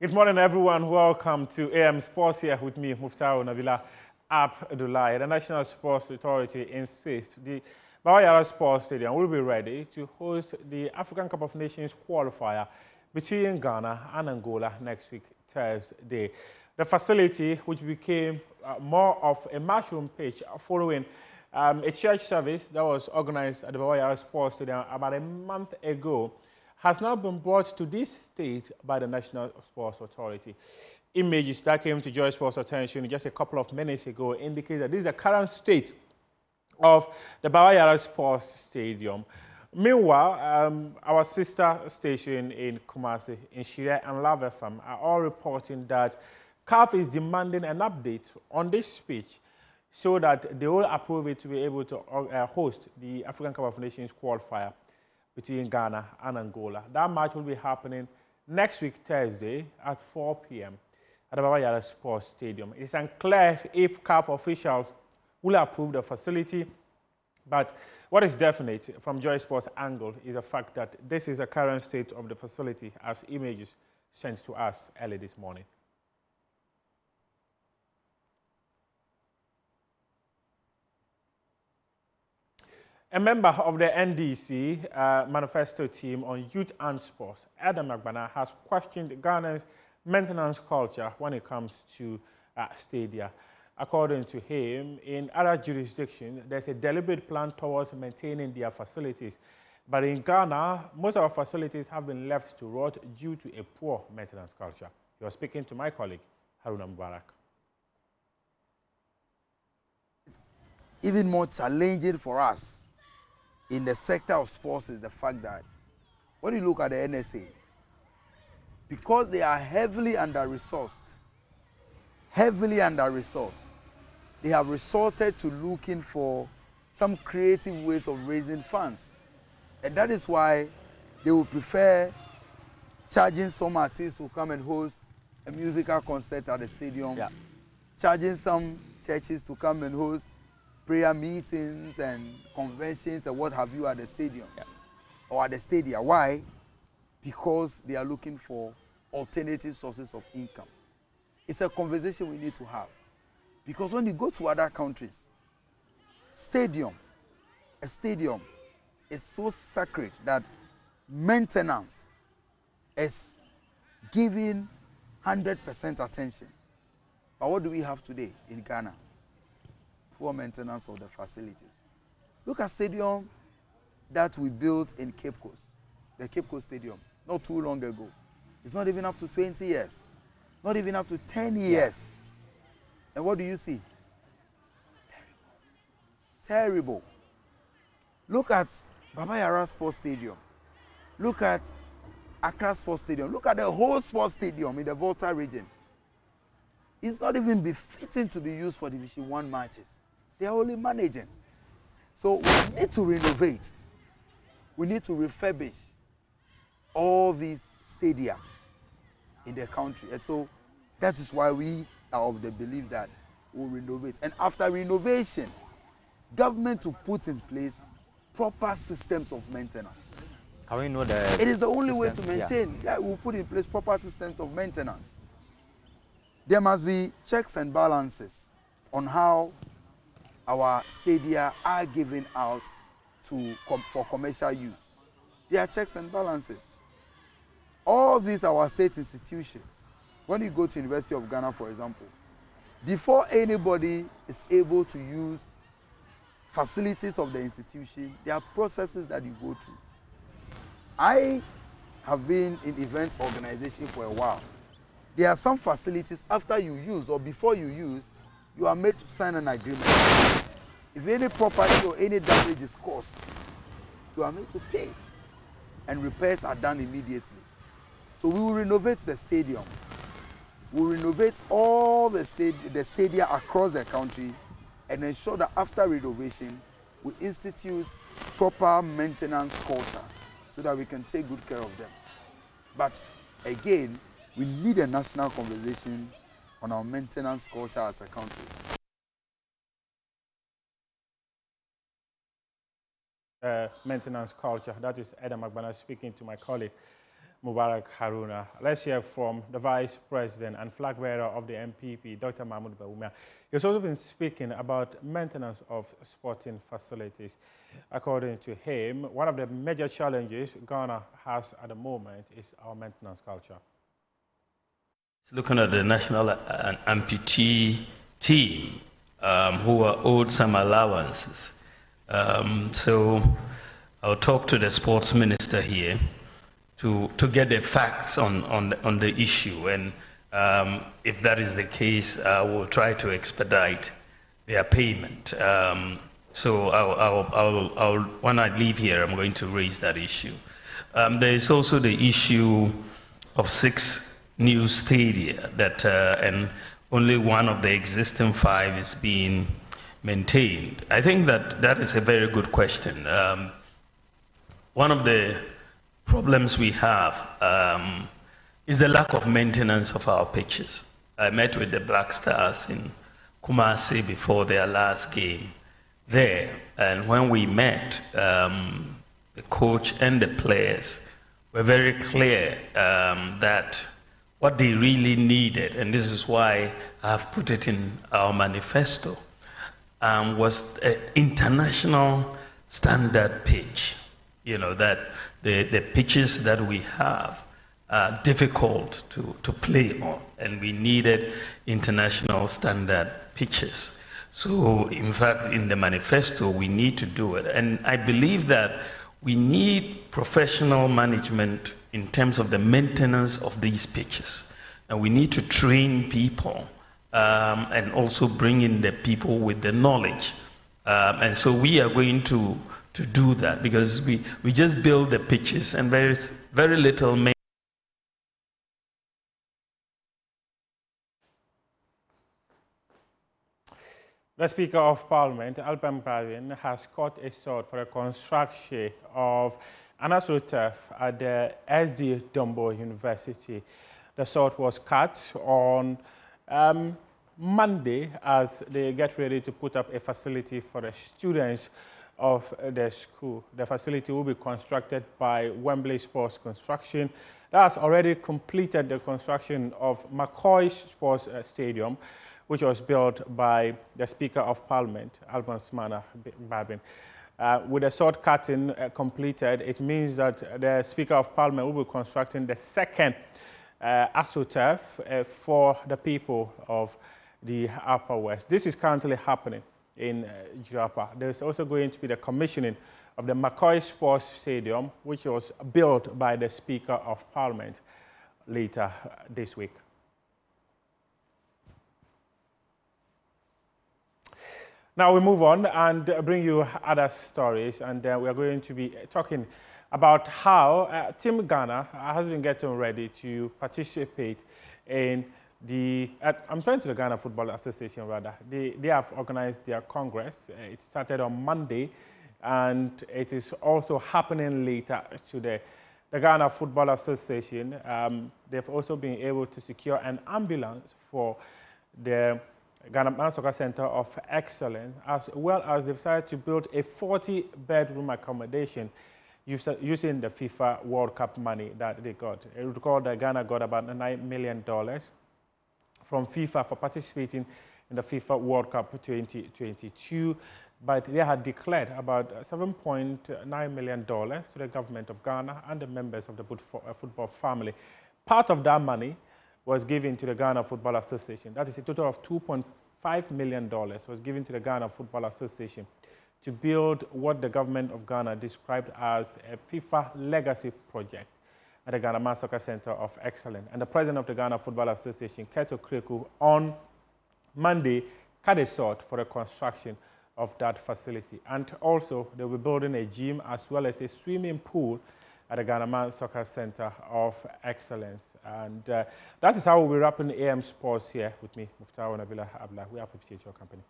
Good morning, everyone. Welcome to AM Sports here with me, Muftau Nabila Abdullah. The National Sports Authority insists the Bawayara Sports Stadium will be ready to host the African Cup of Nations qualifier between Ghana and Angola next week, Thursday. The facility, which became more of a matchroom pitch following a church service that was organized at the Bawayara Sports Stadium about a month ago, has now been brought to this state by the National Sports Authority. Images that came to Joy Sports' attention just a couple of minutes ago indicate that this is the current state of the Bawayara Sports Stadium. Meanwhile, our sister station in Kumasi, in Shire and Love FM are all reporting that CAF is demanding an update on this pitch so that they will approve it to be able to host the African Cup of Nations qualifier between Ghana and Angola. That match will be happening next week, Thursday, at 4 p.m. at the Bawayara Sports Stadium. It's unclear if CAF officials will approve the facility, but what is definite from Joy Sports' angle is the fact that this is the current state of the facility as images sent to us early this morning. A member of the NDC manifesto team on youth and sports, Adam Agbana, has questioned Ghana's maintenance culture when it comes to stadia. According to him, in other jurisdictions, there's a deliberate plan towards maintaining their facilities. But in Ghana, most of our facilities have been left to rot due to a poor maintenance culture. You are speaking to my colleague, Haruna Mubarak. Even more challenging for us in the sector of sports is the fact that when you look at the NSA, because they are heavily under-resourced, they have resorted to looking for some creative ways of raising funds. And that is why they would prefer charging some artists who come and host a musical concert at the stadium, charging some churches to come and host prayer meetings and conventions and what have you at the stadium or at the stadia. Why? Because they are looking for alternative sources of income. It's a conversation we need to have. Because when you go to other countries, a stadium is so sacred that maintenance is given 100% attention. But what do we have today in Ghana? Poor maintenance of the facilities. Look at stadium that we built in Cape Coast, the Cape Coast Stadium, not too long ago. It's not even up to 20 years, not even up to 10 years. And what do you see? Terrible. Look at Bawayara Sports Stadium. Look at Accra Sports Stadium. Look at the whole sports stadium in the Volta region. It's not even befitting to be used for Division 1 matches. They are only managing. So we need to renovate. We need to refurbish all these stadia in the country. And so that is why we are of the belief that we'll renovate. And after renovation, government will put in place proper systems of maintenance. Can we know the It is the only way to maintain. Yeah, we'll put in place proper systems of maintenance. There must be checks and balances on how our stadia are given out for commercial use. There are checks and balances. All these are our state institutions. When you go to University of Ghana, for example, before anybody is able to use facilities of the institution, there are processes that you go through. I have been in event organization for a while. There are some facilities after you use or before you use, you are made to sign an agreement. If any property or any damage is caused, you are made to pay. And repairs are done immediately. So we will renovate the stadium. We will renovate all the stadia across the country and ensure that after renovation, we institute proper maintenance culture so that we can take good care of them. But again, we need a national conversation on our maintenance culture as a country. Maintenance culture. That is Adam Agbana speaking to my colleague. Mubarak Haruna. Let's hear from the Vice President and flag bearer of the MPP, Dr. Mahmoud Bawumia. He's also been speaking about maintenance of sporting facilities. According to him, one of the major challenges Ghana has at the moment is our maintenance culture. Looking at the national amputee team who are owed some allowances. So I'll talk to the sports minister here to get the facts on the issue, and if that is the case, I will try to expedite their payment. So I'll when I leave here, I'm going to raise that issue. There is also the issue of 6 new stadia that and only one of the existing 5 is being maintained. I think that is a very good question. One of the problems we have is the lack of maintenance of our pitches. I met with the Black Stars in Kumasi before their last game there, and when we met, the coach and the players were very clear that what they really needed, and this is why I've put it in our manifesto, was an international standard pitch. You know, that the pitches that we have are difficult to play on, and we needed international standard pitches. So, in fact, in the manifesto, we need to do it. And I believe that we need professional management in terms of the maintenance of these pitches. And we need to train people and also bring in the people with the knowledge. And so we are going to do that, because we just build the pitches and there is very little maintenance. The Speaker of Parliament, Alban Bavin, has cut a sword for the construction of an AstroTurf at the SD Dumbo University. The sword was cut on Monday as they get ready to put up a facility for the students of the school. The facility will be constructed by Wembley Sports Construction. That has already completed the construction of McCoy Sports Stadium, which was built by the Speaker of Parliament, Alban Bavin. With the sword cutting completed, it means that the Speaker of Parliament will be constructing the second AstroTurf for the people of the Upper West. This is currently happening in Jirapa. There's also going to be the commissioning of the McCoy Sports Stadium, which was built by the Speaker of Parliament later this week. Now we move on and bring you other stories, and we are going to be talking about how Team Ghana has been getting ready to participate in the, I'm turning to the Ghana Football Association rather. They have organized their Congress. It started on Monday, and it is also happening later today. The Ghana Football Association, they've also been able to secure an ambulance for the Ghana Soccer Center of Excellence, as well as they've decided to build a 40-bedroom accommodation using the FIFA World Cup money that they got. You recall that Ghana got about $9 million from FIFA for participating in the FIFA World Cup 2022, but they had declared about $7.9 million to the government of Ghana and the members of the football family. Part of that money was given to the Ghana Football Association. That is a total of $2.5 million was given to the Ghana Football Association to build what the government of Ghana described as a FIFA legacy project at the Ghana Soccer Center of Excellence. And the president of the Ghana Football Association, Keto Kreku, on Monday cut a sword for the construction of that facility. And also, they will be building a gym as well as a swimming pool at the Ghana Soccer Center of Excellence. And that is how we'll be wrapping AM Sports here with me, Muftau Nabila Abla. We appreciate your company.